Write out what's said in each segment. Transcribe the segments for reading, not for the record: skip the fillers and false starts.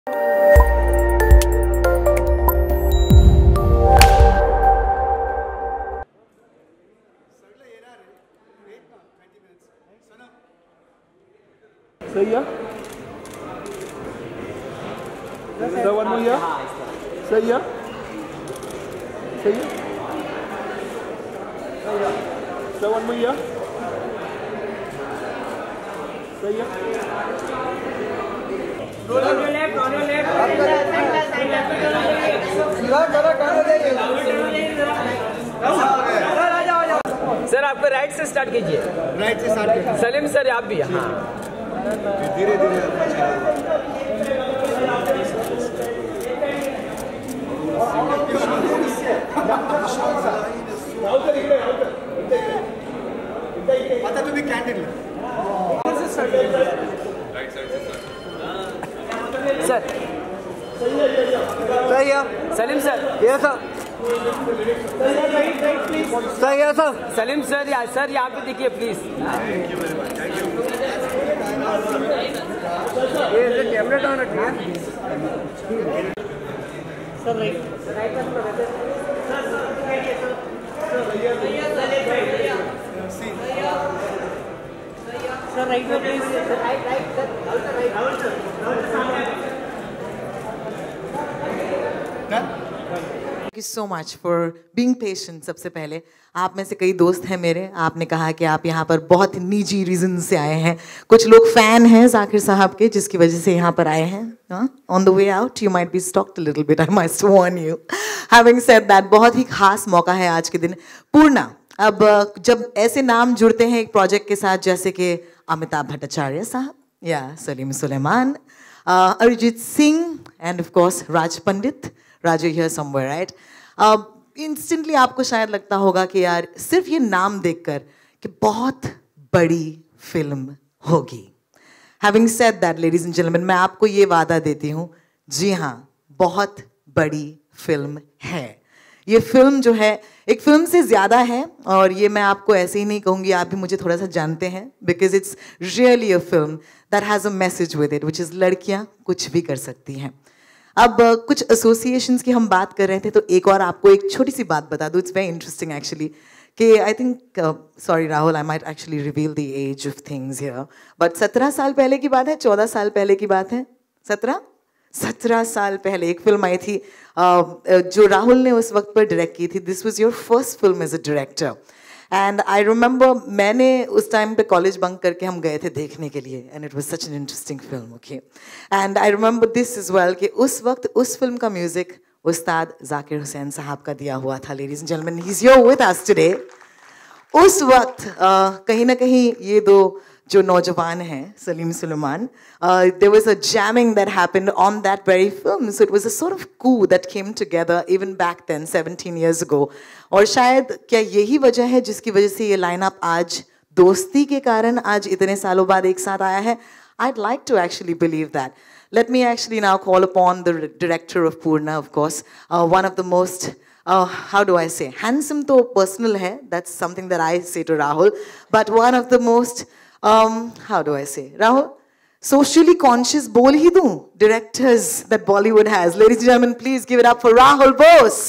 सही है? Sir one more year? सही है? सही है? Sir one more year? सही है? सर आपको राइट से स्टार्ट कीजिए। राइट से स्टार्ट कीजिए। सलीम सर आप भी। हाँ धीरे धीरे। आता तुम्ही कैंडिड सर। सही है सलीम सर। ये सर सही है सर। सलीम सर सर यहाँ पे देखिए प्लीज। ये कैमरा डाउन रखिए सब राइट सर राइट में please Thank you so much for being patient। सबसे पहले आप में से कई दोस्त हैं मेरे, आपने कहा कि आप यहाँ पर बहुत निजी रीजन से आए हैं। कुछ लोग फैन हैं जाकिर साहब के जिसकी वजह से यहाँ पर आए हैं। On the way out you might be stalked a little bit, I must warn you. Having said that, बहुत ही खास मौका है आज के दिन। पूर्णा, अब जब ऐसे नाम जुड़ते हैं एक प्रोजेक्ट के साथ जैसे कि अमिताभ भट्टाचार्य साहब या Salim Sulaiman, Arijit Singh and of course Raj Pandit, Raju here somewhere right, instantly आपको शायद लगता होगा कि यार सिर्फ ये नाम देखकर कि बहुत बड़ी फिल्म होगी। Having said that ladies and gentleman, मैं आपको ये वादा देती हूँ, जी हाँ बहुत बड़ी फिल्म है। ये फिल्म जो है एक फिल्म से ज़्यादा है, और ये मैं आपको ऐसे ही नहीं कहूँगी, आप भी मुझे थोड़ा सा जानते हैं, because it's really a film that has a message with it, which is लड़कियाँ कुछ भी कर सकती हैं। अब कुछ एसोसिएशंस की हम बात कर रहे थे, तो एक और आपको एक छोटी सी बात बता दूं, इट्स वेरी इंटरेस्टिंग एक्चुअली, कि I think sorry Rahul, I might actually reveal the age of things here, but 17 साल पहले की बात है, 14 साल पहले की बात है, 17 साल पहले एक फिल्म आई थी जो राहुल ने उस वक्त पर डायरेक्ट की थी। This was your first film as a director, and I remember मैंने उस टाइम पे कॉलेज बंक करके हम गए थे देखने के लिए, and it was such an interesting film. Okay, and I remember this is well कि उस वक्त उस फिल्म का म्यूजिक उस्ताद जाकिर हुसैन साहब का दिया हुआ था। Ladies and gentleman, he is here with us today. उस वक्त कहीं ना कहीं ये दो जो नौजवान हैं Salim Suleman, there was a jamming that happened on that very film, so it was a sort of coup that came together even back then 17 years ago। और शायद क्या यही वजह है जिसकी वजह से ये लाइनअप आज दोस्ती के कारण आज इतने सालों बाद एक साथ आया है। I'd like to actually believe that। Let me actually now call upon the director of Purna, of course, one of the most how do I say, handsome to personal hai, that's something that I say to Rahul, but one of the most how do I say, Rahul, socially conscious bol hi do directors that Bollywood has। Ladies and gentlemen, please give it up for Rahul Bose।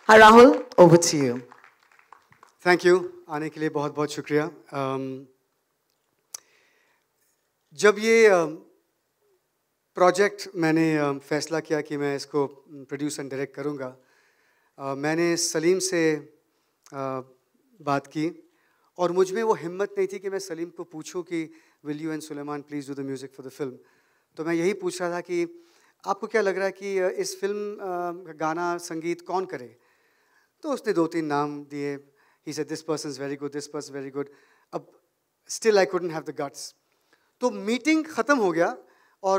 Hi Rahul, over to you। Thank you, आने के लिए बहुत बहुत शुक्रिया। जब ये project मैंने फैसला किया कि मैं इसको प्रोड्यूस एंड डायरेक्ट करूँगा, मैंने सलीम से बात की, और मुझ में वो हिम्मत नहीं थी कि मैं सलीम को पूछूं कि will you and Sulaiman please do the music for the film. तो मैं यही पूछ रहा था कि आपको क्या लग रहा है कि इस फिल्म गाना संगीत कौन करे। तो उसने 2-3 नाम दिए। He said this person is very good, this person very good. अब still I couldn't have the guts. तो मीटिंग ख़त्म हो गया, और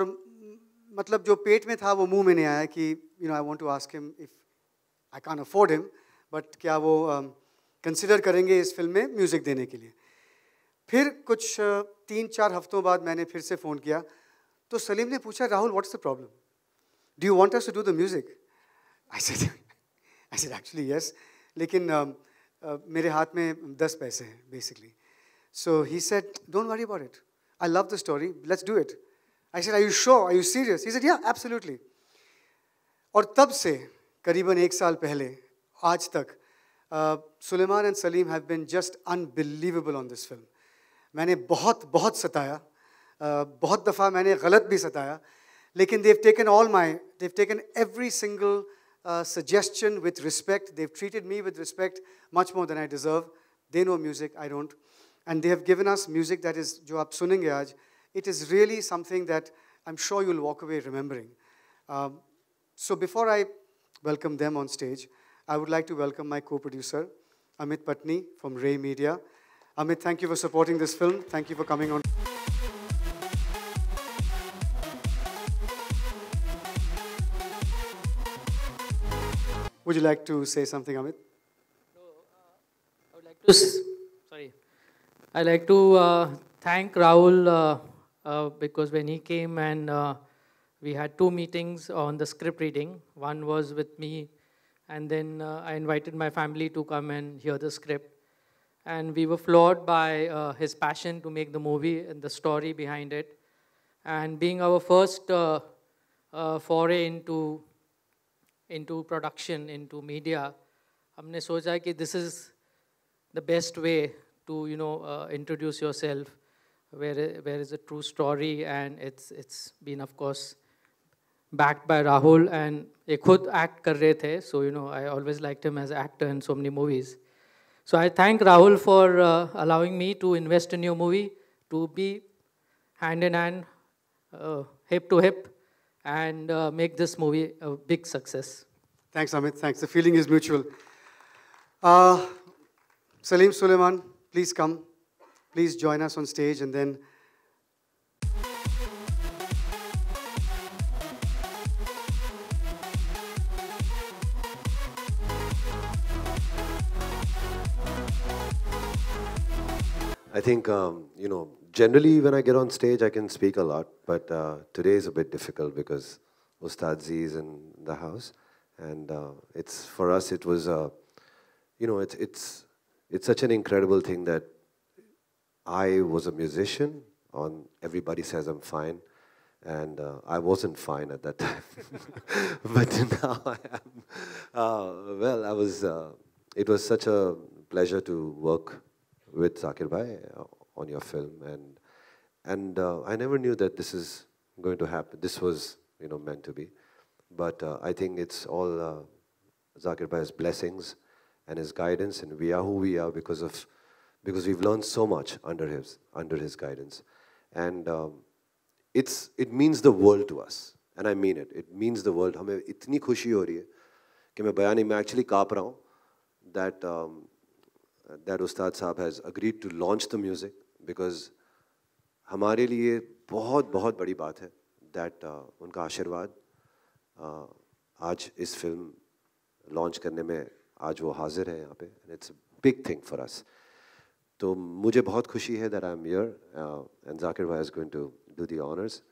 मतलब जो पेट में था वो मुंह में नहीं आया कि you know I want to ask him if I can't afford him, but क्या वो कंसिडर करेंगे इस फिल्म में म्यूज़िक देने के लिए। फिर कुछ 3-4 हफ्तों बाद मैंने फिर से फ़ोन किया, तो सलीम ने पूछा, Rahul what's the problem, do you want us to do the music. I said actually yes, लेकिन मेरे हाथ में 10 पैसे हैं basically. So he said don't worry about it, I love the story, let's do it. I said, are you sure? Are you serious? He said, yeah, absolutely. और तब से करीबन 1 साल पहले आज तक Suleman and Salim have been just unbelievable on this film. मैंने बहुत सताया, बहुत दफ़ा मैंने गलत भी सताया, लेकिन they've taken every single suggestion with respect. They've treated me with respect much more than I deserve. They know music, I don't. And they have given us music that is, जो आप सुनेंगे आज, it is really something that I'm sure you'll walk away remembering. So before I welcome them on stage, I would like to welcome my co-producer, Amit Patni from Ray Media. Amit, thank you for supporting this film. Thank you for coming on. Would you like to say something, Amit? I would like to, I'd like to thank Rahul because when he came and we had 2 meetings on the script reading. One was with me, and then I invited my family to come and hear the script. And we were floored by his passion to make the movie and the story behind it. And being our first foray into production, into media, हमने सोचा कि this is the best way to introduce yourself, where is a true story, and it's been of course backed by Rahul, and ये खुद act कर रहे थे, so I always liked him as an actor in so many movies. So I thank Rahul for allowing me to invest in your movie, to be hand in hand, hip to hip, and make this movie a big success. Thanks, Amit. Thanks. The feeling is mutual. Salim, Suleiman, please come. Please join us on stage, and then I think, generally when I get on stage, I can speak a lot, but today is a bit difficult because Ustad Z is in the house, and for us, it was, it's such an incredible thing that I was a musician on Everybody Says I'm Fine, and I wasn't fine at that time, but now I am. It was such a pleasure to work with Zakir Bhai on your film, and I never knew that this is going to happen. This was, meant to be, but I think it's all Zakir Bhai's blessings and his guidance, and we are who we are because we've learned so much under his guidance, and it means the world to us, and I mean it. It means the world. हमें इतनी खुशी हो रही है कि मैं बयान नहीं, मैं actually काँप रहा हूँ that Ustad Saab has agreed to launch the music, because हमारे लिए बहुत बहुत बड़ी बात है that उनका आशीर्वाद आज इस फिल्म लॉन्च करने में आज वो हाजिर है यहाँ पे, and it's a big thing for us. तो मुझे बहुत खुशी है that I'm here, and Zakir Bhai is going to do the honors,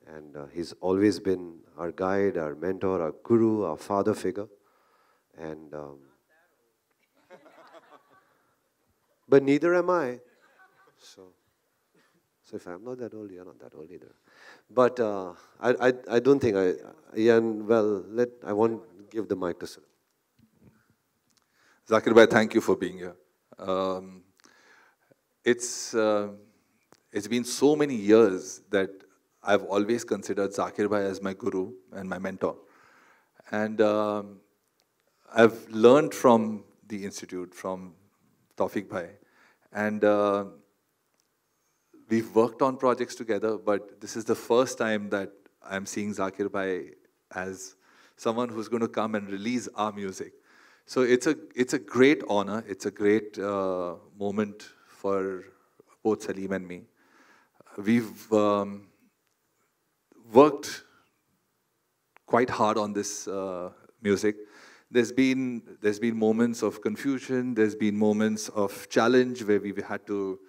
and he's always been our guide, our mentor, our guru, our father figure, and but neither am I. So if I'm not that old, you're not that old either. But I don't think I won't give the mic to Salim. Zakir Bhai, thank you for being here. It's been so many years that I've always considered Zakir Bhai as my guru and my mentor. And I've learned from the institute, from Tawfiq Bhai, and we've worked on projects together, but this is the first time that I'm seeing Zakir Bhai as someone who's going to come and release our music. So it's a great honor, it's a great moment for both Salim and me. We've worked quite hard on this music. There's been moments of confusion, there's been moments of challenge where we've had to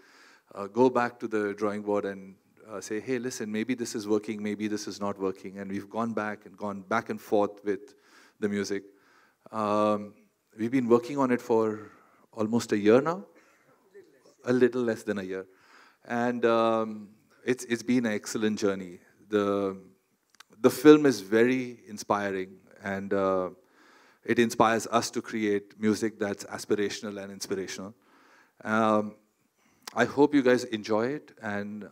go back to the drawing board and say, hey, listen, maybe this is working, maybe this is not working. And we've gone back and forth with the music. We've been working on it for almost a year now, a little less than a year. And it's been an excellent journey. the film is very inspiring, and it inspires us to create music that's aspirational and inspirational. I hope you guys enjoy it, and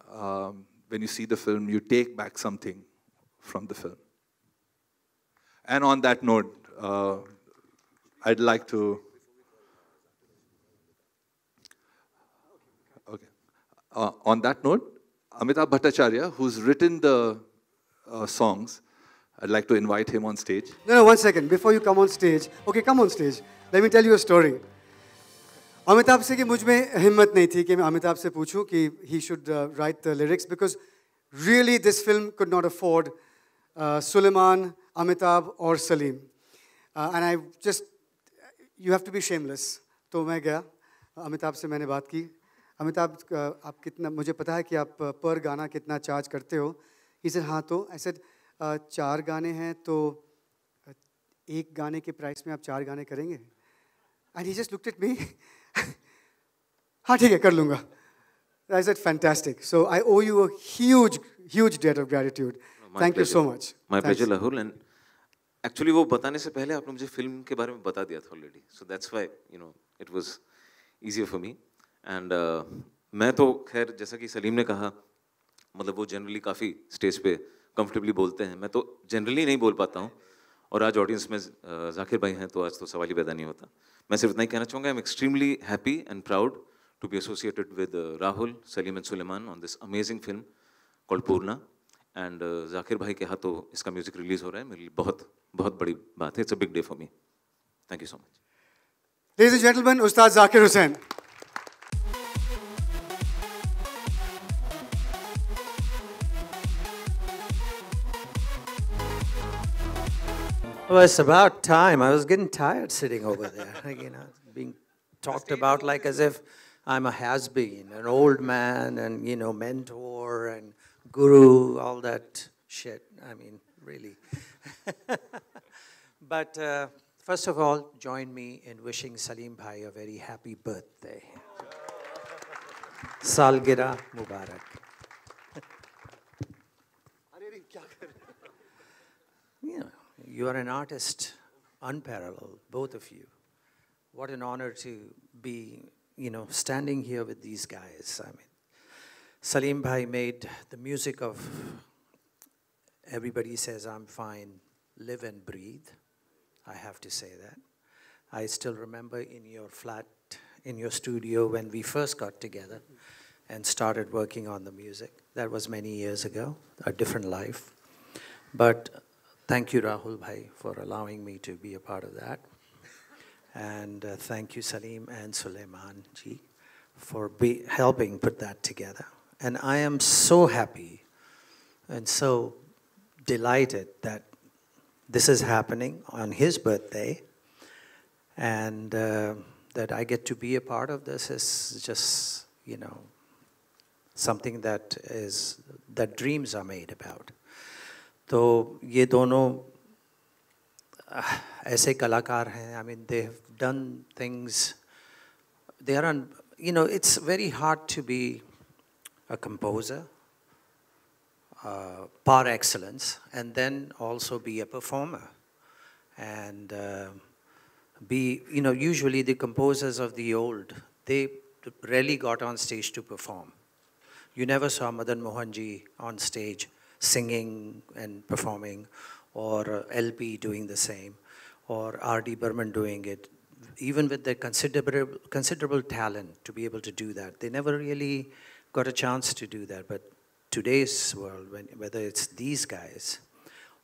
when you see the film, you take back something from the film. And on that note, I'd like to... Okay. On that note, Amitabh Bhattacharya, who's written the songs, I'd like to invite him on stage. No, 1 second. Before you come on stage, okay, come on stage. Let me tell you a story. Amitabh से कि मुझ में हिम्मत नहीं थी कि मैं अमिताभ से पूछूं कि he should write the lyrics, because really this film could not afford Sulaiman, Amitabh or Salim. And I just, you have to be shameless. तो मैं गया, अमिताभ से मैंने बात की. अमिताभ, आप कितना, मुझे पता है कि आप पर गाना कितना चार्ज करते हो. He said, हाँ तो. I said, 4 गाने हैं तो एक गाने के प्राइस में आप 4 गाने करेंगे? And he just looked at me. हाँ ठीक है, कर लूँगा. I said, fantastic. So I owe you a huge, huge debt of gratitude. Thank you so much. My pleasure, Rahul. And actually, वो बताने से पहले आपने मुझे फिल्म के बारे में बता दिया था already. So that's why, you know, it was easier for me. And मैं तो खैर जैसा कि सलीम ने कहा, मतलब वो जनरली काफ़ी स्टेज पे कंफर्टेबली बोलते हैं. मैं तो जनरली नहीं बोल पाता हूँ. और आज ऑडियंस में जाकिर भाई हैं तो आज तो सवाल ही पैदा नहीं होता. मैं सिर्फ इतना ही कहना चाहूँगा, I am extremely happy and proud to be associated with Rahul, Salim and Sulaiman on this amazing film called Purna. And Zakir bhai के हाथों इसका म्यूजिक रिलीज हो रहा है, मेरे लिए बहुत बहुत बड़ी बात है. It's a big day for me. Thank you so much. Ladies and gentlemen, Ustad Zakir Hussain. Well, it's about time. I was getting tired sitting over there, you know, being talked about like as if I'm a has-been, an old man, and, you know, mentor and guru, all that shit. I mean, really. But first of all, join me in wishing Salim Bhai a very happy birthday. Salgira Mubarak. You know, you are an artist, unparalleled, both of you. What an honor to be, you know, standing here with these guys. I mean, Salim Bhai made the music of Everybody Says I'm Fine, Live and Breathe. I have to say that. I still remember in your flat, in your studio, when we first got together and started working on the music. That was many years ago, a different life. But thank you, Rahul Bhai, for allowing me to be a part of that. And thank you, Salim and Sulaiman ji, for helping put that together. And I am so happy and so delighted that this is happening on his birthday, and that I get to be a part of this is just, you know, something that dreams are made about. तो ये दोनों ऐसे कलाकार हैं. I mean, they have done things. They are on, you know, it's very hard to be a composer par excellence and then also be a performer and be, you know, usually the composers of the old, they rarely got on stage to perform. You never saw Madan Mohan ji on stage singing and performing, or LP doing the same, or R.D. Burman doing it, even with their considerable talent to be able to do that. They never really got a chance to do that. But today's world, whether it's these guys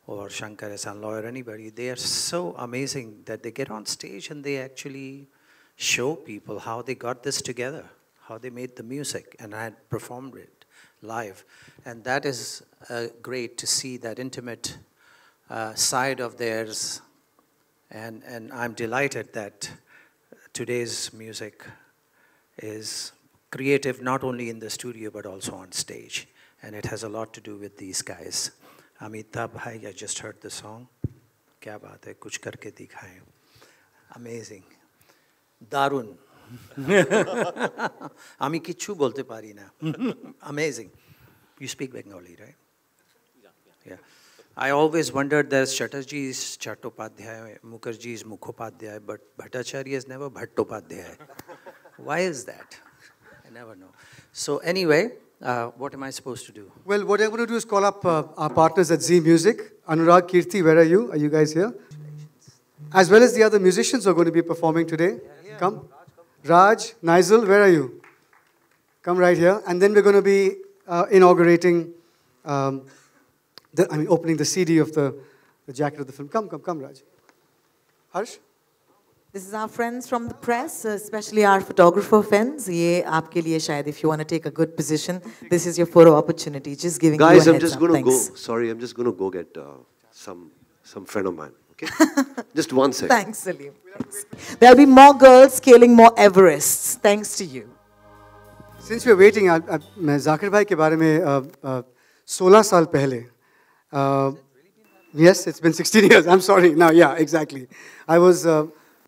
or Shankar Ehsaan Loy or anybody, they are so amazing that they get on stage and they actually show people how they got this together, how they made the music and had performed it live. And that is great to see that intimate side of theirs. And I'm delighted that today's music is creative not only in the studio but also on stage. And it has a lot to do with these guys. Amitabh Bhai, I just heard the song. Kya baat hai, kuch karke dikhaye. Amazing. Darun. Ami kichu bolte pari na. Amazing. You speak Bengali, right? Yeah. Yeah. I always wondered there's Chatterjee's Chattopadhyay, Mukherjee's Mukhopadhyay, but Bhattacharya is never Bhattopadhyay. Why is that? I never know. So anyway, what am I supposed to do? Well, what I'm going to do is call up our partners at Z Music. Anurag, Kirti, where are you? Are you guys here? As well as the other musicians who are going to be performing today. Come. Raj, Nigel, where are you? Come right here. And then we're going to be inaugurating, opening the CD of the jacket of the film. Come, Raj. Harsh? This is our friends from the press, especially our photographer friends. Ye aapke liye shayad, if you want to take a good position, this is your photo opportunity. Just giving Guys, you a I'm heads just up. going to go. Thanks. Sorry, I'm just going to go get some friend of mine. Okay? Just 1 second. Thanks, Salim. Thanks. There'll be more girls scaling more Everests, thanks to you. Since we're waiting, मैं जाकिर भाई के बारे में 16 साल पहले, yes, it's been 16 years. I'm sorry. No, yeah, exactly. I was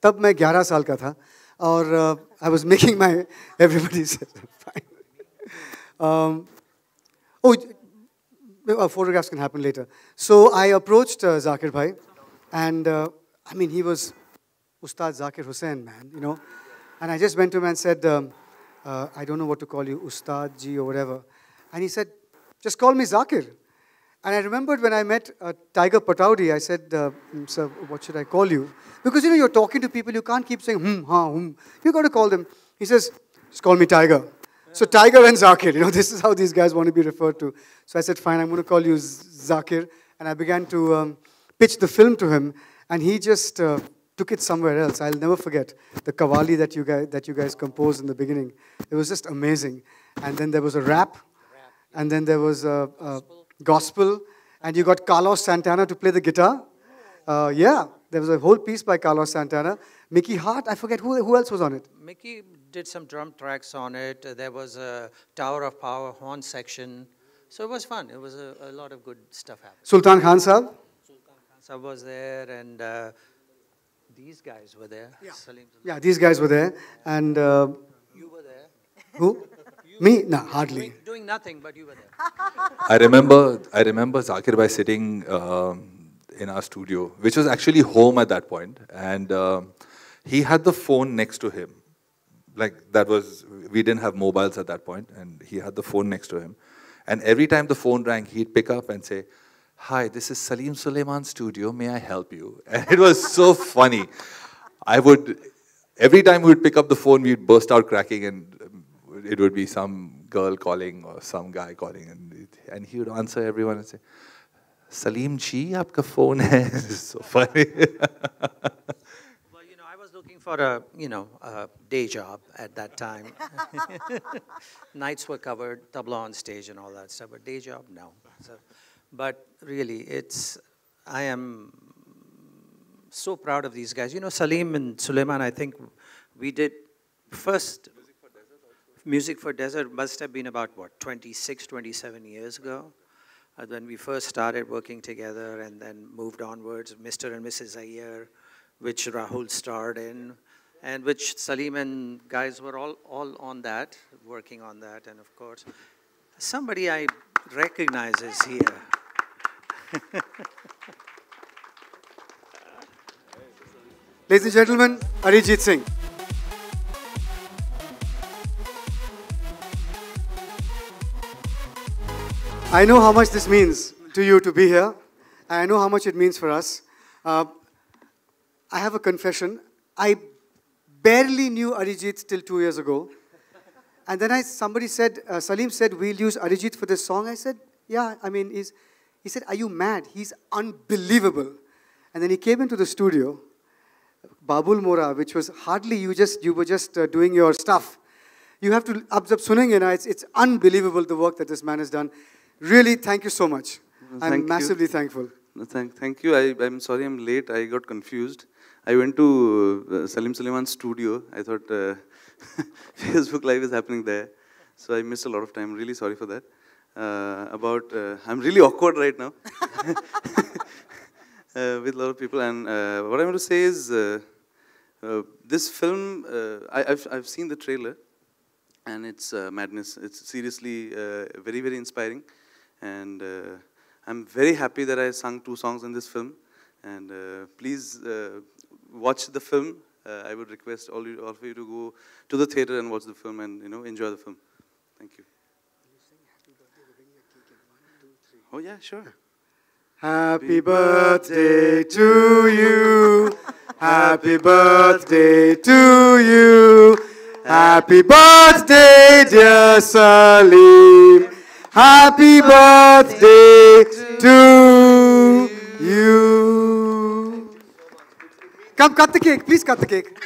तब मैं 11 साल का था और I was making my everybody said fine. Photographs can happen later. So I approached Zakir bhai, and he was Ustad Zakir Hussain, man, you know. And I just went to him and said, I don't know what to call you, Ustad ji or whatever. And he said, just call me Zakir. And I remembered when I met Tiger Pataudi, I said, sir, what should I call you? Because, you know, you're talking to people, you can't keep saying, ha, You got to call them. He says, just call me Tiger. So Tiger and Zakir, you know, this is how these guys want to be referred to. So I said, fine, I'm going to call you Zakir. And I began to pitch the film to him. And he just took it somewhere else. I'll never forget the Qawwali that you guys composed in the beginning. It was just amazing. And then there was a rap. And then there was a gospel. And you got Carlos Santana to play the guitar. Yeah, there was a whole piece by Carlos Santana. Mickey Hart, I forget who else was on it. Mickey did some drum tracks on it. There was a Tower of Power horn section. So it was fun. It was a lot of good stuff happening. Sultan Khan Sahab? Sultan Khan Sahab was there, and these guys were there. Yeah, Salim. yeah, these guys were there. And You were there. who? Me? No, hardly. Doing nothing, but you were there. I remember Zakir bhai sitting in our studio, which was actually home at that point, and he had the phone next to him. We didn't have mobiles at that point, and he had the phone next to him. And every time the phone rang, he'd pick up and say, "Hi, this is Salim Sulaiman's studio, may I help you?" And it was so funny. Every time we'd pick up the phone, we'd burst out cracking, and it would be some girl calling or some guy calling, and he would answer everyone and say, "Salim ji, aapka phone hai." It's so funny. Well, you know, I was looking for a day job at that time. Nights were covered, tabla on stage and all that stuff, but day job, no. But really, I am so proud of these guys. You know, Salim and Sulaiman, I think we did first Music for Desert must have been about, 26, 27 years ago, when we first started working together, and then moved onwards, Mr. and Mrs. Iyer, which Rahul starred in, and which Salim and guys were all on that, working on that, and of course, somebody I recognize is here. Ladies and gentlemen, Arijit Singh. I know how much this means to you to be here. I know how much it means for us. I have a confession. I barely knew Arijit till 2 years ago. And then somebody said, Salim said, we'll use Arijit for this song. I said, yeah, he said, are you mad? He's unbelievable. And then he came into the studio, Babul Mora, which was hardly, you were just doing your stuff. You have to, it's unbelievable the work that this man has done. Really, thank you so much. I'm massively thankful. No, thank you. I'm sorry I'm late. I got confused. I went to Salim Sulaiman's studio. I thought Facebook Live is happening there. So I missed a lot of time. Really sorry for that. I'm really awkward right now with a lot of people. And what I want to say is this film, I've seen the trailer, and it's madness. It's seriously very, very inspiring. And I'm very happy that I sung 2 songs in this film. And please watch the film. I would request all of you to go to the theater and watch the film and enjoy the film. Thank you. Oh yeah, sure. Happy birthday to you. Happy birthday to you. Happy birthday, dear Salim. Happy birthday to you. Come cut the cake, please cut the cake.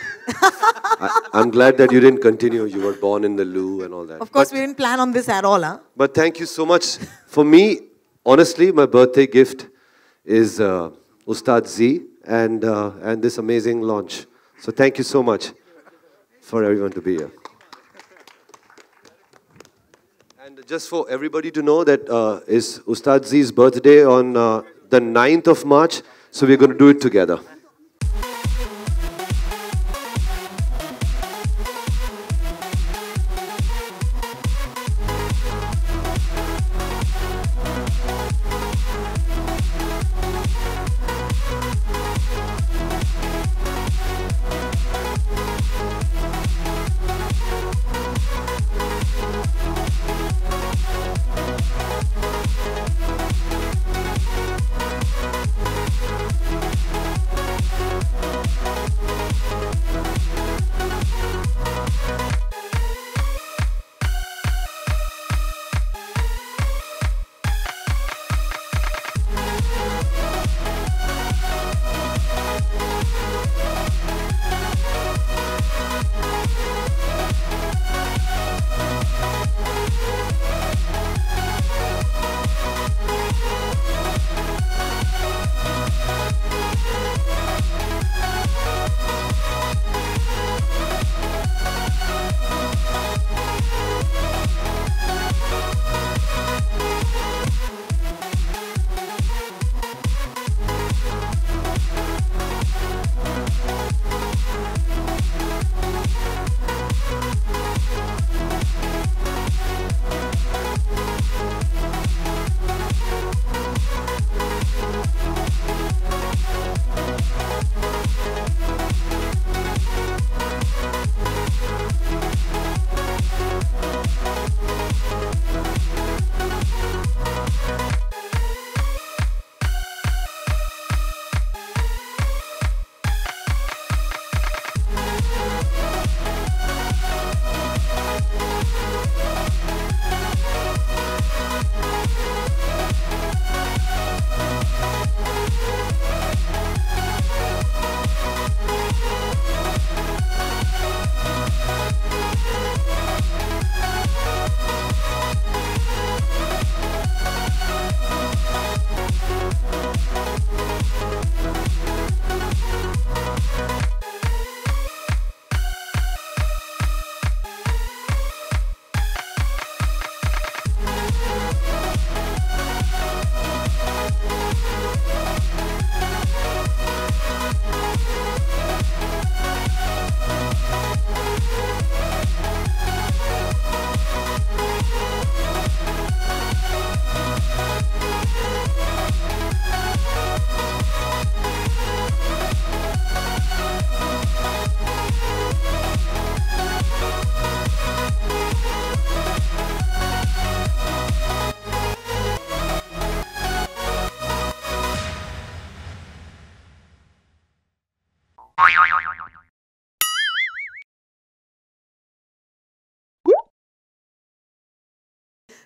I'm glad that you didn't continue. You were born in the loo and all that. Of course, we didn't plan on this at all, huh? But thank you so much. For me, honestly, my birthday gift is Ustad Z and this amazing launch. So thank you so much for everyone to be here. And just for everybody to know that is Ustad Z's birthday on the 9th of March. So we're going to do it together.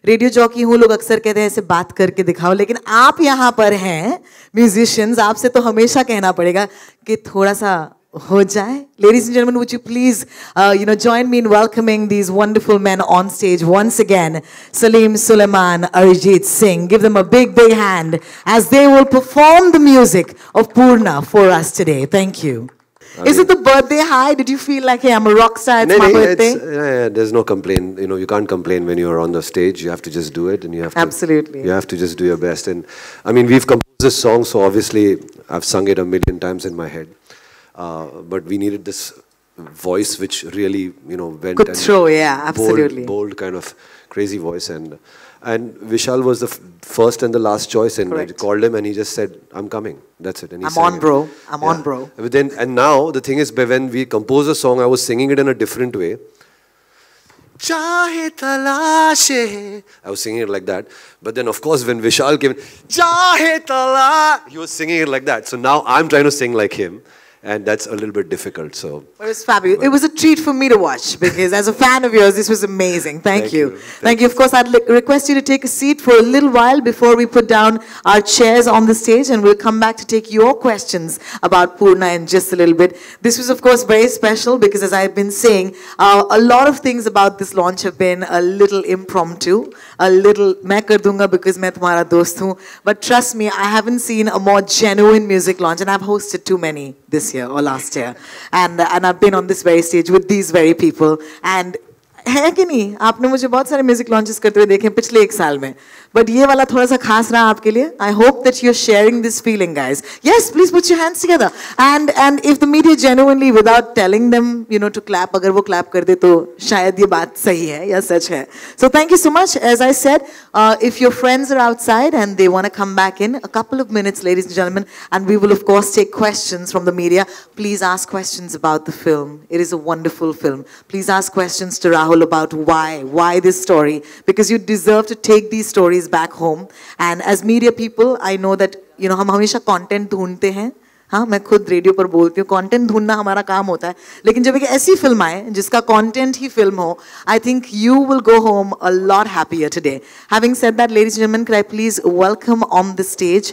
Radio jockey हूँ, लोग अक्सर कहते हैं ऐसे बात करके दिखाओ, लेकिन आप यहाँ पर हैं म्यूजिशियंस, आपसे तो हमेशा कहना पड़ेगा कि थोड़ा सा हो जाए. Ladies and gentlemen, would you please join me in welcoming these wonderful men on stage once again. Salim Sulaiman, Arijit Singh. Give them a big hand as they will perform the music of Purna for us today. Thank you. Is it the birthday high? Did you feel like, hey, I'm a rock star, it's my birthday? There's no complaint. You can't complain when you're on the stage. You have to just do it, and you have to. Absolutely. You have to just do your best. And I mean, we've composed this song, so obviously I've sung it a million times in my head. But we needed this voice which really, went could throw, yeah, absolutely. Bold kind of crazy voice. And And Vishal was the first and the last choice, and I Correct. called him, and he just said, "I'm coming." That's it. And he I'm sang on, it. bro. I'm on, bro. But then, and now the thing is, when we composed a song, I was singing it in a different way. Chahe talashe. I was singing it like that. But then, of course, when Vishal came, Chahe tala, he was singing it like that. So now I'm trying to sing like him, and that's a little bit difficult. So. It was fabulous. It was a treat for me to watch because as a fan of yours, this was amazing. Thank you. Thank you. Of course, I'd request you to take a seat for a little while before we put down our chairs on the stage, and we'll come back to take your questions about Poorna in just a little bit. This was, of course, very special because, as I've been saying, a lot of things about this launch have been a little impromptu, a little main kar dunga because main tumhara dost hu. But trust me, I haven't seen a more genuine music launch, and I've hosted too many this year or last year, and I've been on this very stage with these very people, and है कि नहीं आपने मुझे बहुत सारे music launches करते हुए देखे पिछले एक साल में बट ये वाला थोड़ा सा खास रहा आपके लिए I hope that you are sharing this feeling guys yes please put your hands together and if the media genuinely without telling them you know to clap अगर वो क्लैप कर दे तो शायद ये बात सही है या सच है so thank you so much as I said if your friends are outside and they want to come back in a couple of minutes ladies and gentlemen and we will of course take questions from the media please ask questions about the film it is a wonderful film please ask questions to Rahul about why this story because you deserve to take these stories back home and as media people I know that you know हम हमेशा content ढूंढते हैं हाँ मैं खुद radio पर बोलती हूँ कंटेंट ढूंढना हमारा काम होता है लेकिन जब एक ऐसी फिल्म आए जिसका कंटेंट ही फिल्म हो I think you will go home a lot happier today having said that ladies and gentleman could I please welcome on the stage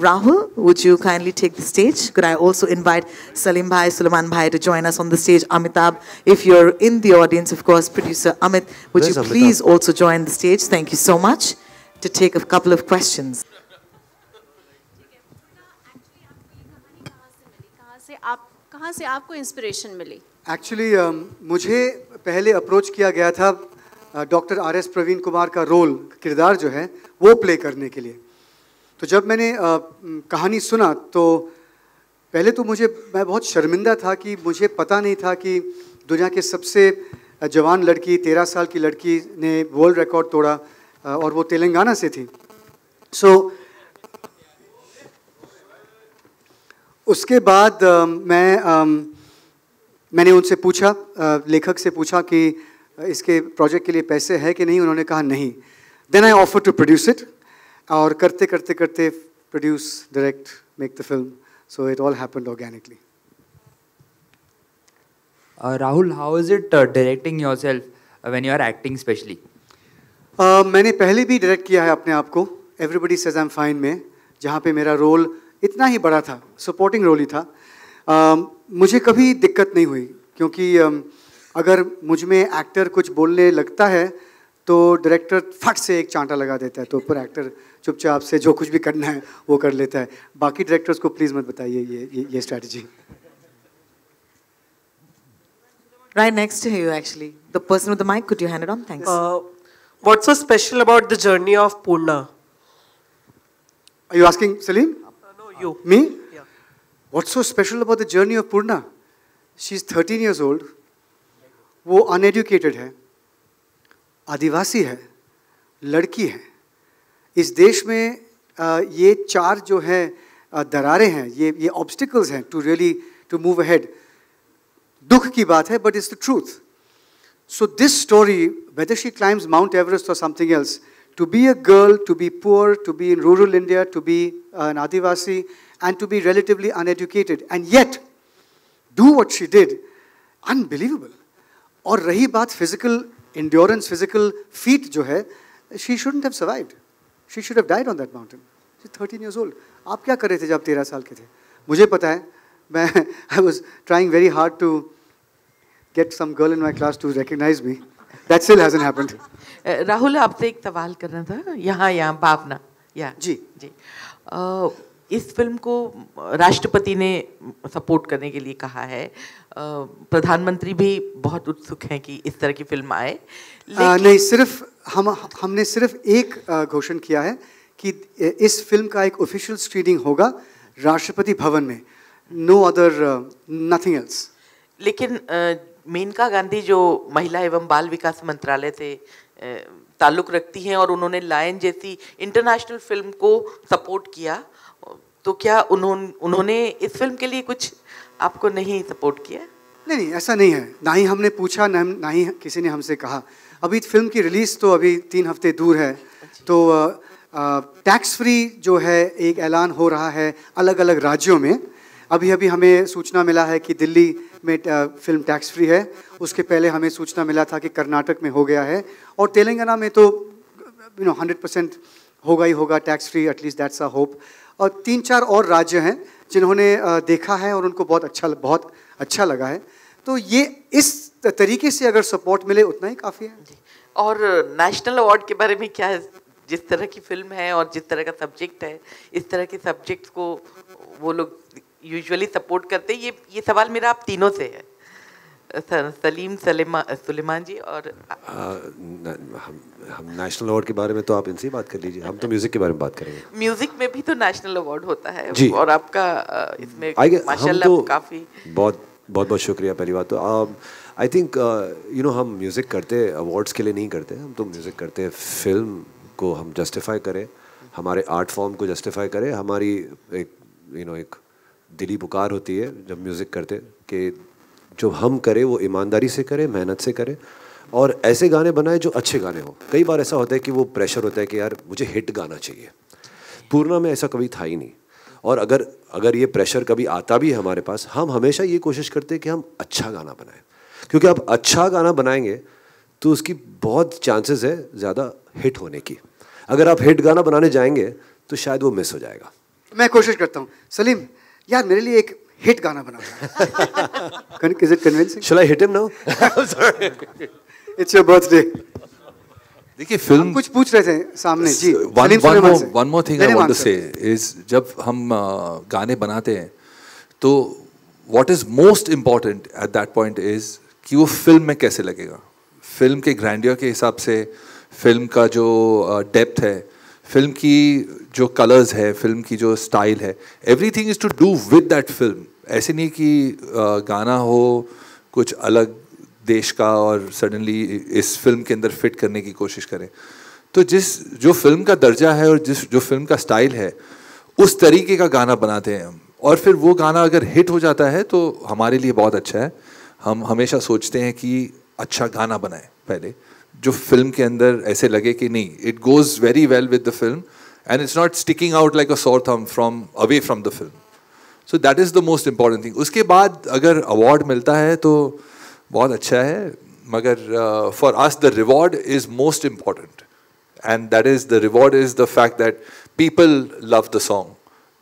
Rahul would you kindly take the stage could I also invite Salim bhai Sulaiman bhai to join us on the stage Amitabh if you're in the audience of course producer Amit would Where's you Amitabh? please also join the stage thank you so much to take a couple of questions कहाँ से आपको inspiration मिली actually मुझे पहले approach किया गया था doctor RS Praveen Kumar का role किरदार जो है वो प्ले करने के लिए तो जब मैंने कहानी सुना तो पहले तो मैं बहुत शर्मिंदा था कि मुझे पता नहीं था कि दुनिया के सबसे जवान लड़की 13 साल की लड़की ने वर्ल्ड रिकॉर्ड तोड़ा और वो तेलंगाना से थी उसके बाद मैंने उनसे पूछा लेखक से पूछा कि इसके प्रोजेक्ट के लिए पैसे है कि नहीं उन्होंने कहा नहीं then I offer to produce it और करते produce direct make the film so it all happened organically Rahul, how is it directing yourself when you are acting especially? मैंने पहले भी डायरेक्ट किया है अपने आप को everybody says I am fine में जहाँ पे मेरा रोल इतना ही बड़ा था सपोर्टिंग रोल ही था मुझे कभी दिक्कत नहीं हुई क्योंकि अगर मुझ में एक्टर कुछ बोलने लगता है तो डायरेक्टर फट से एक चांटा लगा देता है तो ऊपर एक्टर चुपचाप से जो कुछ भी करना है वो कर लेता है बाकी डायरेक्टर्स को प्लीज़ मत बताइए ये strategy right next to you actually the person with the mic could you hand it on thanks what's so special about the journey of Poorna are you asking Salim You. Me? Yeah. What's so special about the journey of Poorna? She's 13 years old. वो uneducated है, आदिवासी है, लड़की है. इस देश में ये चार जो है दरारें हैं, ये obstacles हैं to really to move ahead. दुख की बात है, but it's the truth. So this story, whether she climbs Mount Everest or something else, to be a girl, to be poor, to be in rural India, to be an Adivasi, and to be relatively uneducated, and yet do what she did, unbelievable. और रही बात physical endurance, physical feat जो है, she shouldn't have survived. She should have died on that mountain. She's 13 years old. आप क्या कर रहे थे जब 13 साल के थे? मुझे पता है, I was trying very hard to get some girl in my class to recognize me. That still hasn't happened. Rahul आपसे एक सवाल करना था यहाँ भावना जी इस फिल्म को राष्ट्रपति ने सपोर्ट करने के लिए कहा है प्रधानमंत्री भी बहुत उत्सुक हैं कि इस तरह की फिल्म आए नहीं सिर्फ हमने सिर्फ एक घोषणा किया है कि इस फिल्म का एक ऑफिशियल स्क्रीनिंग होगा राष्ट्रपति भवन में नो अदर नथिंग एल्स लेकिन मेनका गांधी जो महिला एवं बाल विकास मंत्रालय से ताल्लुक़ रखती हैं और उन्होंने लायन जैसी इंटरनेशनल फिल्म को सपोर्ट किया, तो क्या उन्होंने इस फिल्म के लिए कुछ आपको नहीं सपोर्ट किया? नहीं, ऐसा नहीं है। ना ही हमने पूछा, ना ही किसी ने हमसे कहा। अभी फिल्म की रिलीज़ तो अभी 3 हफ्ते दूर है, तो टैक्स फ्री जो है एक ऐलान हो रहा है अलग अलग राज्यों में। अभी हमें सूचना मिला है कि दिल्ली में फिल्म टैक्स फ्री है। उसके पहले हमें सूचना मिला था कि कर्नाटक में हो गया है, और तेलंगाना में तो 100% होगा ही होगा tax free, at least that's a hope. और 3-4 और राज्य हैं जिन्होंने देखा है और उनको बहुत अच्छा लगा है। तो ये इस तरीके से अगर सपोर्ट मिले उतना ही काफ़ी है। और नेशनल अवार्ड के बारे में क्या है? जिस तरह की फिल्म है और जिस तरह का सब्जेक्ट है, इस तरह के सब्जेक्ट्स को वो लोग यूजुअली सपोर्ट करते हैं। ये सवाल मेरा आप तीनों से है, सलीम, सुलेमान जी और हम नेशनल अवार्ड के बारे में तो आप इनसे ही बात कर लीजिए, हम तो म्यूजिक के बारे में बात करेंगे। म्यूजिक में भी तो नेशनल अवार्ड होता है जी। और आपका इसमें माशाल्लाह तो काफ़ी बहुत शुक्रिया। पहली बात तो आई थिंक हम म्यूज़िक करते अवार्ड्स के लिए नहीं करते, हम तो म्यूज़िक करते फिल्म को हम जस्टिफाई करें, हमारे आर्ट फॉर्म को जस्टिफाई करें। हमारी एक दिली पुकार होती है जब म्यूज़िक करते कि जो हम करें वो ईमानदारी से करें, मेहनत से करें, और ऐसे गाने बनाए जो अच्छे गाने हो। कई बार ऐसा होता है कि वो प्रेशर होता है कि यार मुझे हिट गाना चाहिए। पूर्णा में ऐसा कभी था ही नहीं, और अगर ये प्रेशर कभी आता भी है हमारे पास, हम हमेशा ये कोशिश करते हैं कि हम अच्छा गाना बनाएं, क्योंकि आप अच्छा गाना बनाएंगे तो उसकी बहुत चांसेस है ज़्यादा हिट होने की। अगर आप हिट गाना बनाने जाएंगे तो शायद वो मिस हो जाएगा। मैं कोशिश करता हूँ। सलीम यार, मेरे लिए एक हिट गाना बना। Is it convincing? Shall I hit him now? I'm sorry. It's your birthday. देखिए फिल्म कुछ पूछ रहे थे सामने जी। One more thing I want to say is, जब हम गाने बनाते हैं तो what is most important at that point is कि वो फिल्म में कैसे लगेगा। फिल्म के ग्रैंडियर के हिसाब से, फिल्म का जो डेप्थ है, फिल्म की जो कलर्स है, फिल्म की जो स्टाइल है, everything is to do with that film. ऐसे नहीं कि गाना हो कुछ अलग देश का और सडनली इस फिल्म के अंदर फिट करने की कोशिश करें। तो जो फिल्म का दर्जा है और जो फिल्म का स्टाइल है, उस तरीके का गाना बनाते हैं हम, और फिर वो गाना अगर हिट हो जाता है तो हमारे लिए बहुत अच्छा है। हम हमेशा सोचते हैं कि अच्छा गाना बनाए पहले, जो फिल्म के अंदर ऐसे लगे कि नहीं, it goes very well with the film and it's not sticking out like a sore thumb from away from the film. So that is the most important thing. उसके बाद अगर अवार्ड मिलता है तो बहुत अच्छा है, मगर for us the reward is most important, and that is the reward is the fact that people love the song,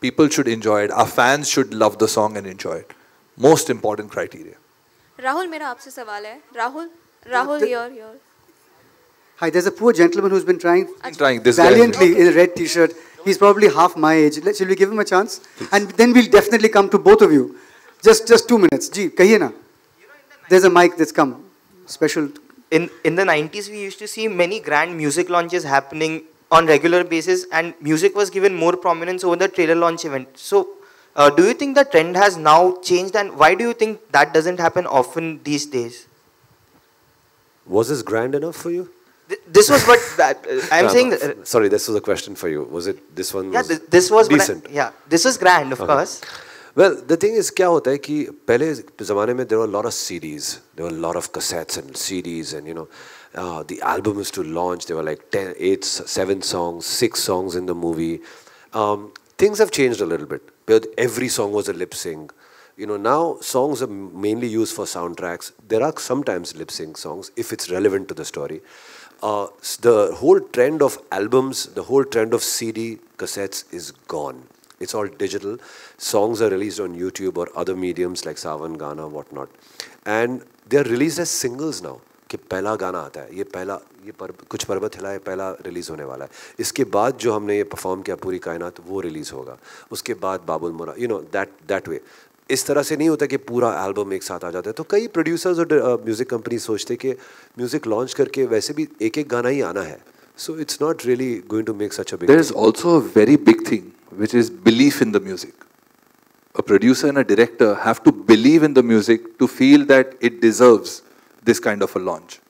people should enjoy it, our fans should love the song and enjoy it. Most important criteria. Rahul, मेरा आपसे सवाल है। Rahul, your Hi, there's a poor gentleman who's been trying this valiantly in a red t-shirt. He's probably half my age. Shall we give him a chance? And then we'll definitely come to both of you. Just 2 minutes. Ji, kahiye na. There's a mic that's come. Special. In the 90s, we used to see many grand music launches happening on regular basis, and music was given more prominence over the trailer launch event. So, do you think the trend has now changed, and why do you think that doesn't happen often these days? Was this grand enough for you? This was what I'm saying. Sorry, this was a question for you. Was it this one? Yeah, this was decent. This was grand, of course. Well, the thing is, क्या होता है कि पहले ज़माने में there were a lot of CDs, there were a lot of cassettes and CDs, and the album was to launch. There were like 7 songs, 6 songs in the movie. Things have changed a little bit. But every song was a lip sync. Now songs are mainly used for soundtracks. There are sometimes lip sync songs if it's relevant to the story. The whole trend of albums, the whole trend of CD, cassettes is gone. It's all digital. Songs are released on YouTube or other mediums like Sawan, Gaana, whatnot. And they are released as singles now. कि पहला गाना आता है, कुछ पर्वत हिला है, पहला रिलीज़ होने वाला है। इसके बाद जो हमने ये परफॉर्म किया पूरी कायनात, वो रिलीज़ होगा। उसके बाद बाबुल मोरा, that way. इस तरह से नहीं होता कि पूरा एल्बम एक साथ आ जाता है। तो कई प्रोड्यूसर्स और म्यूज़िक कंपनी सोचते कि म्यूज़िक लॉन्च करके वैसे भी एक गाना ही आना है। So it's not really going to make such a big There is also a very big thing, which is belief in the music. A producer and a director have to believe in the music to feel that it deserves this kind of a launch.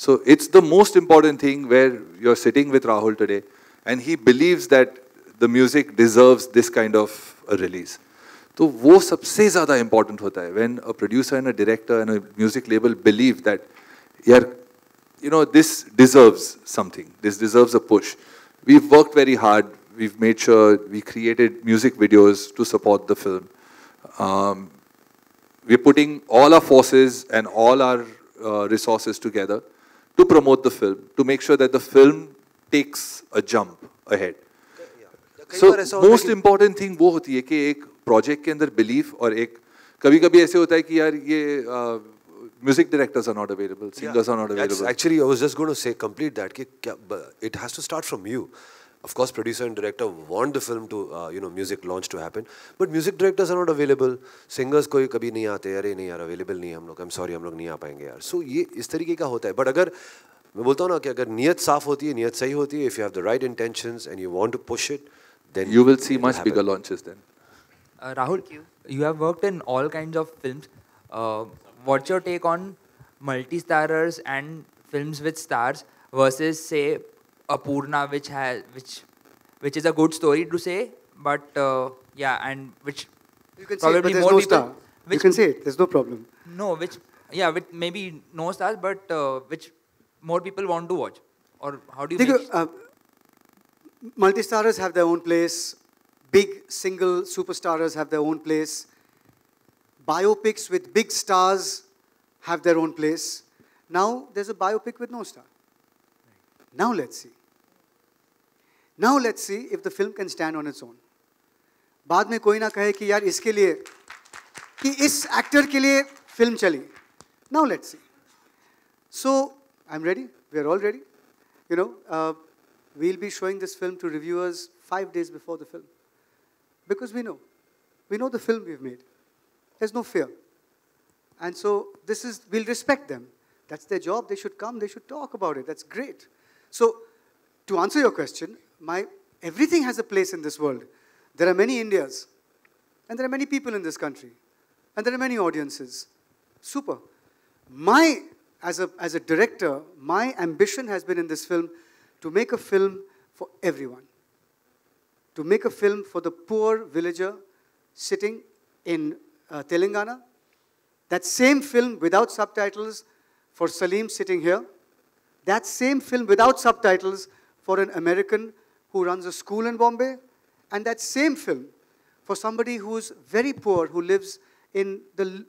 So it's the most important thing where you're sitting with Rahul today, and he believes that the music deserves this kind of a release. तो वो सबसे ज़्यादा important होता है when a producer and a director and a music label believe that यार this deserves something, this deserves a push. We've worked very hard, we've made sure we created music videos to support the film. We're putting all our forces and all our resources together to promote the film, to make sure that the film takes a jump ahead. So most important thing वो होती है कि एक project के अंदर belief और एक कभी-कभी ऐसे होता है कि यार ये music directors are not available, singers are not available. Actually, I was just going to say, complete that. It has to start from you. Of course, producer and director want the film to, music launch to happen. But music directors are not available. Singers कोई कभी नहीं आते, अरे नहीं यार available नहीं हम लोग. I'm sorry, हम लोग नहीं आ पाएंगे यार. So ये इस तरीके का होता है. But अगर मैं बोलता हूँ ना कि अगर नियत साफ होती है, नियत सही होती है, if you have the right intentions and you want to push it, then you will see much bigger launches then. Rahul, you have worked in all kinds of films. What's your take on multi-starrers and films with stars versus, say, Apurna, which is a good story to say, but and which you can probably say, but there's more no people. Star. You can say it. There's no problem. No, with maybe no stars, but which more people want to watch, or how do you? Multi-starrers have their own place. Big single superstars have their own place. Biopics with big stars have their own place. Now there's a biopic with no star. Now let's see. Now let's see if the film can stand on its own. बाद में कोई ना कहे कि यार इसके लिए कि इस एक्टर के लिए फिल्म चली. Now let's see. So I'm ready. We are all ready. We'll be showing this film to reviewers 5 days before the film. Because we know the film we've made. There's no fear. And so we'll respect them. That's their job. They should come. They should talk about it. That's great. So to answer your question, everything has a place in this world. There are many Indias. And there are many people in this country. And there are many audiences. Super. As a director, my ambition has been in this film to make a film for everyone. To make a film for the poor villager sitting in Telangana. That same film without subtitles for Salim sitting here. That same film without subtitles for an American who runs a school in Bombay. And that same film for somebody who's very poor, who lives in the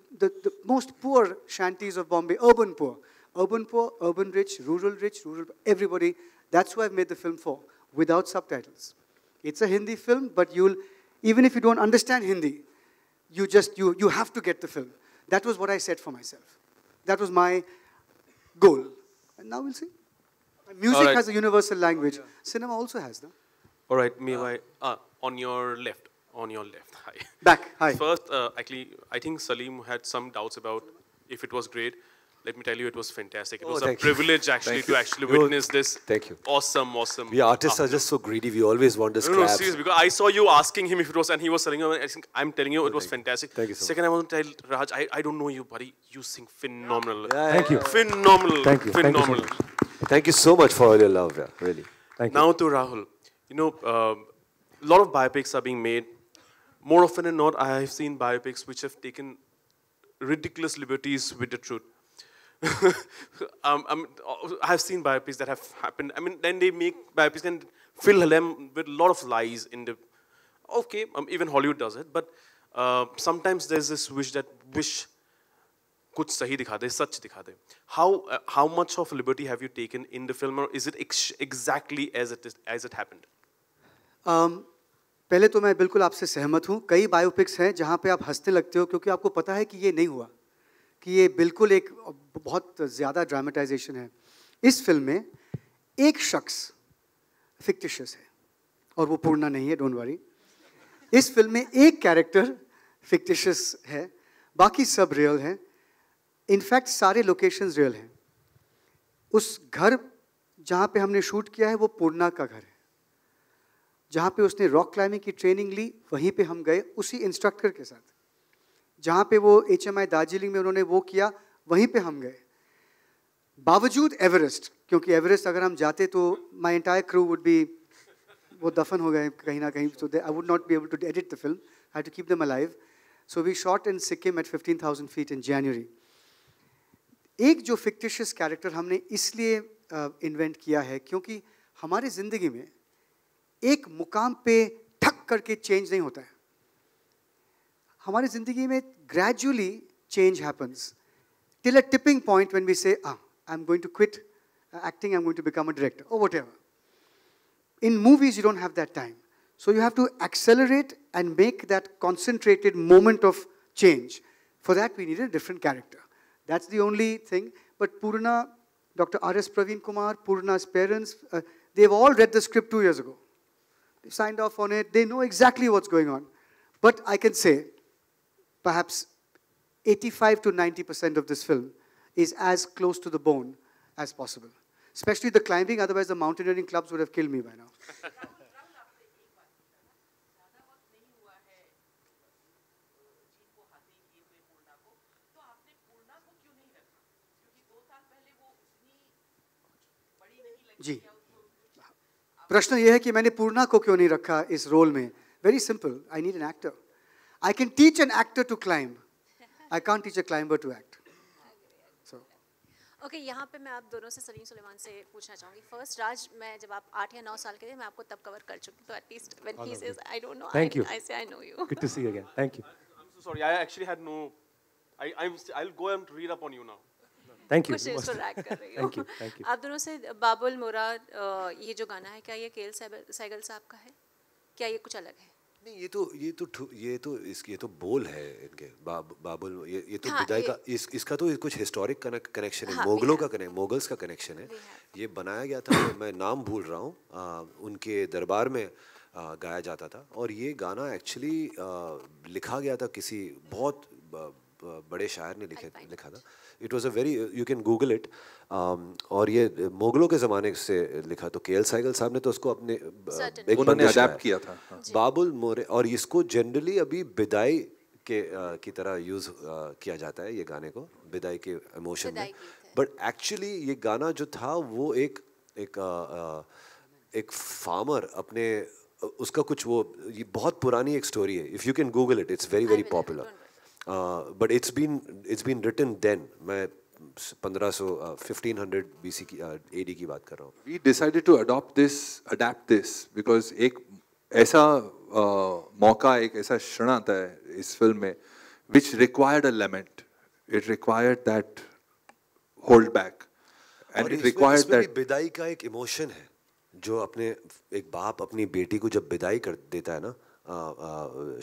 most poor shanties of Bombay, urban poor. Urban poor, urban rich, rural, everybody. That's who I've made the film for, without subtitles. It's a Hindi film, but even if you don't understand Hindi, you have to get the film. That was what I set for myself. That was my goal. And now we'll see. Music has a universal language. Yeah. Cinema also has, no? All right, on your left. Hi. Back, hi. First, actually, I think Salim had some doubts about if it was great. Let me tell you, it was fantastic. It was a privilege actually to witness this. Thank you. Awesome. We artists are just so greedy. We always want the scraps. No, seriously, because I saw you asking him if it was, and he was telling you, I'm telling you, it was fantastic. Thank you so Second, I want to tell Raj, I don't know you, buddy. You sing phenomenal. Thank you. Phenomenal. Thank you. Phenomenal. Thank you so much for all your love, really. Thank you. Now to Rahul. A lot of biopics are being made. More often than not, I have seen biopics which have taken ridiculous liberties with the truth. I have seen biopics that have happened. Then they make biopics and fill them with a lot of lies in the... Okay, even Hollywood does it, but sometimes there's this wish कुछ सही दिखा दे, सच दिखा दे. How much of liberty have you taken in the film, or is it exactly as it happened? पहले तो मैं बिल्कुल आपसे सहमत हूँ. कई बायोपिक्स हैं जहाँ पे आप हंसने लगते हो क्योंकि आपको पता है कि ये नहीं हुआ, कि ये बिल्कुल एक बहुत ज़्यादा ड्रामेटाइजेशन है. इस फिल्म में एक शख्स फिक्टिशियस है और वो पूर्णा नहीं है, डोंट वरी. इस फिल्म में एक कैरेक्टर फिक्टिशियस है, बाकी सब रियल हैं. इनफैक्ट सारे लोकेशंस रियल हैं. उस घर जहाँ पे हमने शूट किया है वो पूर्णा का घर है. जहाँ पे उसने रॉक क्लाइंबिंग की ट्रेनिंग ली वहीं पे हम गए उसी इंस्ट्रक्टर के साथ. जहाँ पे वो HMI दार्जिलिंग में उन्होंने वो किया वहीं पे हम गए. बावजूद एवरेस्ट, क्योंकि एवरेस्ट अगर हम जाते तो my entire crew would be, वो दफन हो गए कहीं ना कहीं, so I would not be able to edit the film, I had to keep them alive. So we shot in Sikkim at 15,000 feet in January. एक जो फिक्टिशियस कैरेक्टर हमने इसलिए इन्वेंट किया है क्योंकि हमारी ज़िंदगी में एक मुकाम पे ठक करके चेंज नहीं होता है. हमारी ज़िंदगी में gradually change happens till a tipping point when we say, I'm going to quit acting, I'm going to become a director, or whatever. In movies, you don't have that time. So you have to accelerate and make that concentrated moment of change. For that, we needed a different character. That's the only thing. But Purna, Dr. R.S. Praveen Kumar, Purna's parents, they've all read the script 2 years ago. They signed off on it. They know exactly what's going on. But I can say, perhaps 85 to 90% of this film is as close to the bone as possible. Especially the climbing, otherwise the mountaineering clubs would have killed me by now. जी, प्रश्न ये है कि मैंने पूर्णा को क्यों नहीं रखा इस रोल में. Very simple. I need an actor. I can teach an actor to climb. I can't teach a climber to act. So. Okay, यहाँ पे मैं आप दोनों से सलीम सुलेमान से पूछना चाहूँगी. First, राज, मैं जब आप 8 या 9 साल के थे, मैं आपको तब कवर कर चुकी. तो at least when he says I don't know, I say I know you. Good to see you again. Thank you. I'm so sorry. I actually had no. I'll go and read up on you now. Thank you. कुछ इसको rack कर रही हूँ. Thank you. Thank you. आप दोनों से बाबुल मोरा ये जो गाना है, क्या ये केएल सहगल साहब का है? क्या ये कुछ अलग है? नहीं, ये तो बोल है इनके बाबुल. ये तो विदाई का इसका तो कुछ हिस्टोरिक कनेक्शन है. मोगल्स का कनेक्शन है. ये बनाया गया था, मैं नाम भूल रहा हूँ, उनके दरबार में गाया जाता था. और ये गाना एक्चुअली लिखा गया था किसी बहुत बड़े शायर ने लिखा था. It was a very, you can Google it. और ये मुगलों के ज़माने से लिखा. तो केएल सहगल साहब ने तो उसको अपने उन्होंने अडैप्ट किया था. बाबुल मोरे. और इसको जनरली अभी बिदाई की तरह यूज़ किया जाता है ये गाने को, बिदाई के इमोशन में. बट एक्चुअली ये गाना जो था वो एक फार्मर अपने उसका कुछ वो, ये बहुत पुरानी एक स्टोरी है. If you can Google it, it's very very popular. But it's been written then. मैं 1500 BC की AD की बात कर रहा हूँ. We decided to adapt this because एक ऐसा मौका, एक ऐसा क्षण आता है इस फिल्म में which required a lament. It required that hold back. And it required that. बिदाई का एक इमोशन है जो अपने एक बाप अपनी बेटी को जब बिदाई कर देता है ना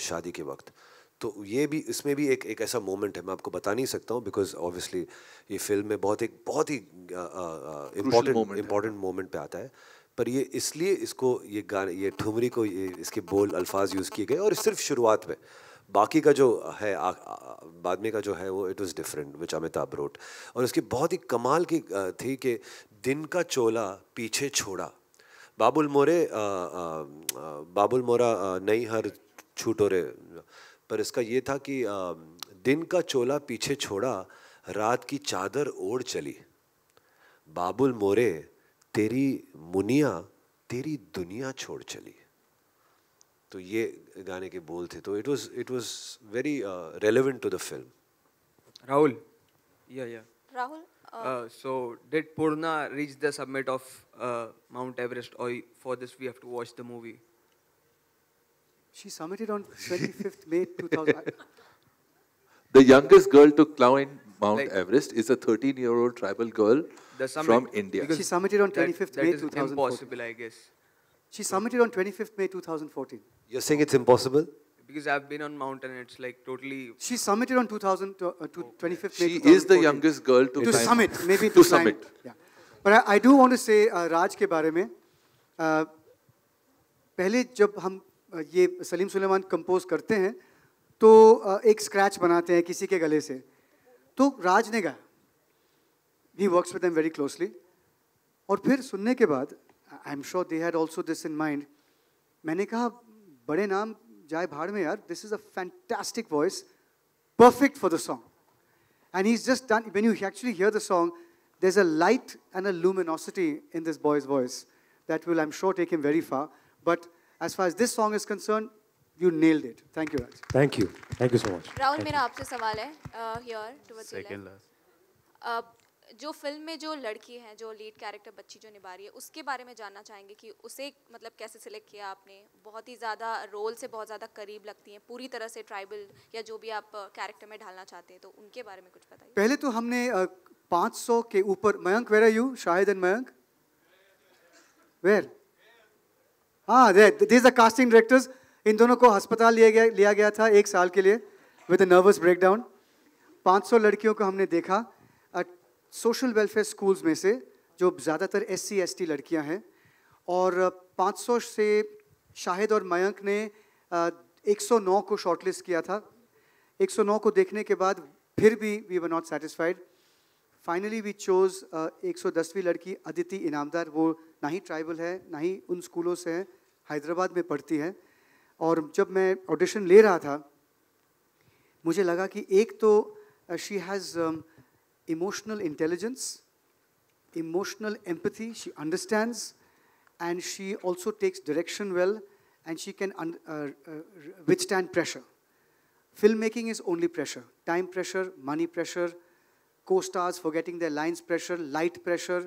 शादी के वक्त, तो ये भी इसमें भी एक ऐसा मोमेंट है. मैं आपको बता नहीं सकता हूँ बिकॉज ऑब्वियसली ये फिल्म में बहुत ही इम्पोर्टेंट मोमेंट पे आता है. पर ये इसलिए इसको ये गाने, ये ठुमरी को, ये इसके बोल अल्फाज यूज़ किए गए. और सिर्फ शुरुआत में, बाकी का जो है बाद में का जो है वो it was different which Amitabh wrote. और उसकी बहुत ही कमाल की थी कि दिन का चोला पीछे छोड़ा, बाबुल मोरा नहीं हर छूटो रे. पर इसका ये था कि दिन का चोला पीछे छोड़ा, रात की चादर ओढ़ चली, बाबुल मोरे तेरी मुनिया तेरी दुनिया छोड़ चली. तो ये गाने के बोल थे. तो it was very relevant to the film. Rahul, yeah. Rahul, so did Purna reach the summit of Mount Everest, or for this we have to watch the movie? She summited on 25th May 2000. The youngest girl to climb Mount Everest is a 13-year-old tribal girl from India. She summited on 25th May 2014. That is impossible, I guess. She summited on 25th May 2014. You're saying it's impossible? Because I've been on mountain, it's like totally. She summited on 25th May. She is the youngest girl to climb. Summit, maybe to summit. Yeah. But I do want to say राज के बारे में. पहले जब हम ये Salim Suleman compose करते हैं तो एक स्क्रैच बनाते हैं किसी के गले से, तो राज ने गाया. He works with them very closely. और फिर सुनने के बाद I'm sure they had also this in mind. मैंने कहा बड़े नाम जाए भाड़ में यार, this is a fantastic voice, perfect for the song. And he's just done, when you actually hear the song, there's a light and a luminosity in this boy's voice that will, I'm sure, take him very far. But as far as this song is concerned, you nailed it. Thank you, Raj. Thank you. Thank you so much. Rahul, मेरा आपसे सवाल है here towards you. Second last. जो film में जो लड़की है, जो लीड कैरेक्टर बच्ची जो निभा रही है, उसके बारे में जानना चाहेंगे कि उसे मतलब कैसे सिलेक्ट किया आपने? बहुत ही ज़्यादा रोल से बहुत ज़्यादा करीब लगती हैं, पूरी तरह से ट्राइबल या जो भी आप कैरेक्टर में ढालना चाहते हैं, तो उनके बारे में कुछ बताइए। पहले तो हमने 500 के ऊपर, Mayank where are you? Shahid and Mayank where? हाँ, these are casting directors. इन दोनों को अस्पताल लिया गया था 1 साल के लिए with a nervous breakdown. 500 लड़कियों को हमने देखा सोशल वेलफेयर स्कूल्स में से, जो ज़्यादातर SC ST लड़कियां हैं, और 500 से शाहिद और मयंक ने 109 को शॉर्टलिस्ट किया था। 109 को देखने के बाद फिर भी we were not satisfied. Finally we chose 110वीं लड़की अदिति इनामदार। वो ना ही ट्राइबल है, ना ही उन स्कूलों से है, हैदराबाद में पढ़ती है। और जब मैं ऑडिशन ले रहा था, मुझे लगा कि एक तो she has emotional intelligence, emotional empathy, she understands, and she also takes direction well, and she can withstand pressure. Filmmaking is only pressure, time pressure, money pressure, co-stars forgetting their lines pressure, light pressure,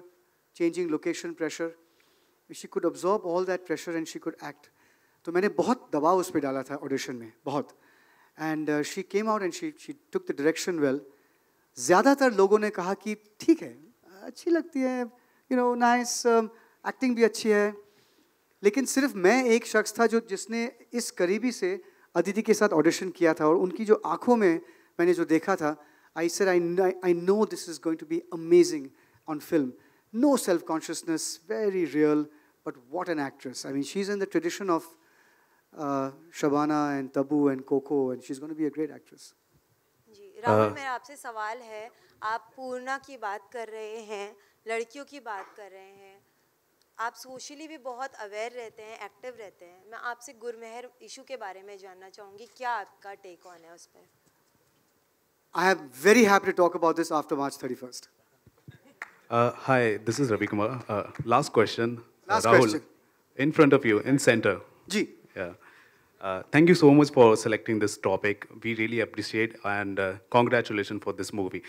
changing location pressure. She could absorb all that pressure and she could act. तो मैंने बहुत दबाव उस पर डाला था audition में, बहुत. And she came out and she took the direction well. ज़्यादातर लोगों ने कहा कि ठीक है, अच्छी लगती है, यू नो, नाइस, एक्टिंग भी अच्छी है. लेकिन सिर्फ मैं एक शख्स था जिसने इस करीबी से अदिति के साथ ऑडिशन किया था, और उनकी जो आंखों में मैंने जो देखा था, I said I know this is going to be amazing on film. No self consciousness, very real, but what an actress. I mean she is in the tradition of Shabana and Tabu and Koko, and she is going to be a great actress. Rahul, मेरा आपसे सवाल है, आप पूर्णा की बात कर रहे हैं, लड़कियों की बात कर रहे हैं, आप सोशली भी बहुत अवेयर रहते हैं, एक्टिव रहते हैं. मैं आपसे गुरमेहर इशू के बारे में जानना चाहूँगी, क्या आपका टेक ऑन है उस पर? I am very happy to talk about this after March 31st. Hi, this is Ravi Kumar. Last question. Last Rahul, question. in front of you, in center. Ji. Yeah. Thank you so much for selecting this topic. We really appreciate and congratulations for this movie.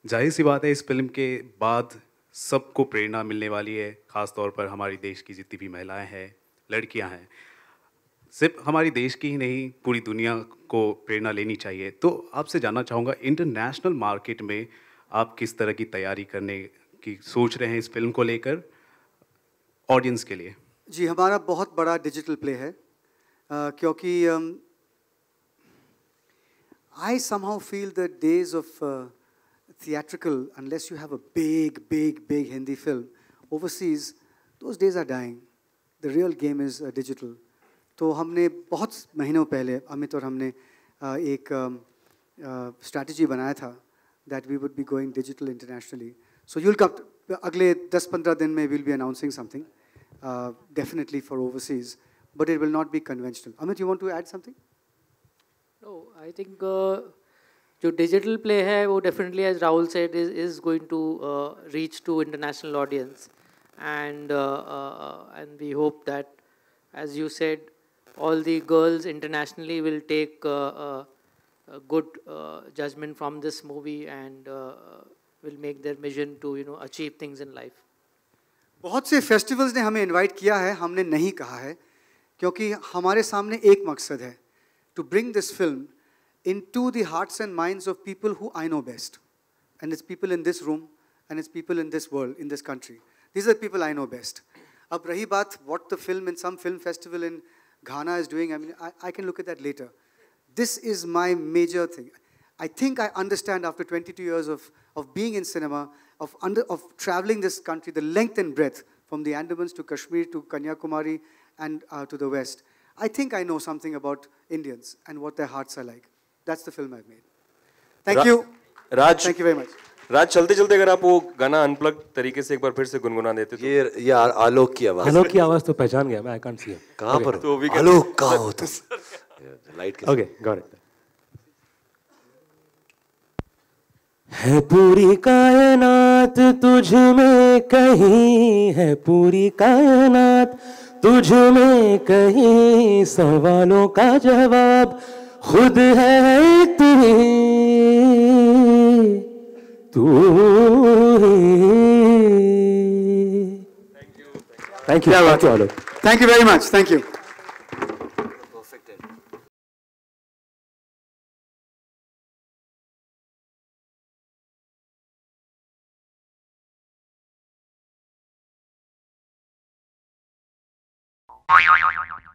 जाहिर सी बात है, इस film के बाद सबको प्रेरणा मिलने वाली है, ख़ास तौर पर हमारी देश की जितनी भी महिलाएं हैं, लड़कियां हैं. सिर्फ हमारी देश की ही नहीं, पूरी दुनिया को प्रेरणा लेनी चाहिए. तो आपसे जानना चाहूँगा, इंटरनेशनल मार्केट में आप किस तरह की तैयारी करने की सोच रहे हैं इस फिल्म को लेकर ऑडियंस के लिए? जी, हमारा बहुत बड़ा डिजिटल प्ले है, क्योंकि I somehow feel the days of theatrical, unless you have a big Hindi film overseas, those days are dying. The real game is digital. तो हमने बहुत महीनों पहले अमित और हमने एक strategy बनाया था that we would be going digital internationally. So you'll come, अगले 10-15 दिन में we'll be announcing something, definitely for overseas, but it will not be conventional. Amit, you want to add something? No, I think जो digital play है वो definitely, as Rahul said, is going to reach to international audience, and we hope that, as you said, all the girls internationally will take a good judgment from this movie and will make their mission to achieve things in life. बहुत से festivals ने हमें invite किया है, हमने नहीं कहा है, क्योंकि हमारे सामने एक मकसद है, to bring this film into the hearts and minds of people who I know best, and it's people in this room and it's people in this world, in this country. These are the people I know best. अब रही बात what the film in some film festival in Ghana is doing, I mean, I can look at that later. This is my major thing. I think I understand after 22 years of being in cinema, of traveling this country, the length and breadth, from the Andamans to Kashmir to Kanyakumari and to the West. I think I know something about Indians and what their hearts are like. That's the film I've made. Thank you. Raj, thank you very much. राज, चलते चलते अगर आप वो गाना unplug तरीके से एक बार फिर से गुनगुना देते तो ये आलोक की आवाज, आलोक की आवाज तो पहचान गया मैं. I can't see him. कहां पर तो आलोक कहां हो तुम? लाइट के ओके, गॉट इट. है पूरी कायनात बात तुझ में कहीं है पूरी कायनात, तुझ में कहीं सवालों का जवाब खुद है तेरी तू thank you thank you very much thank you Bye.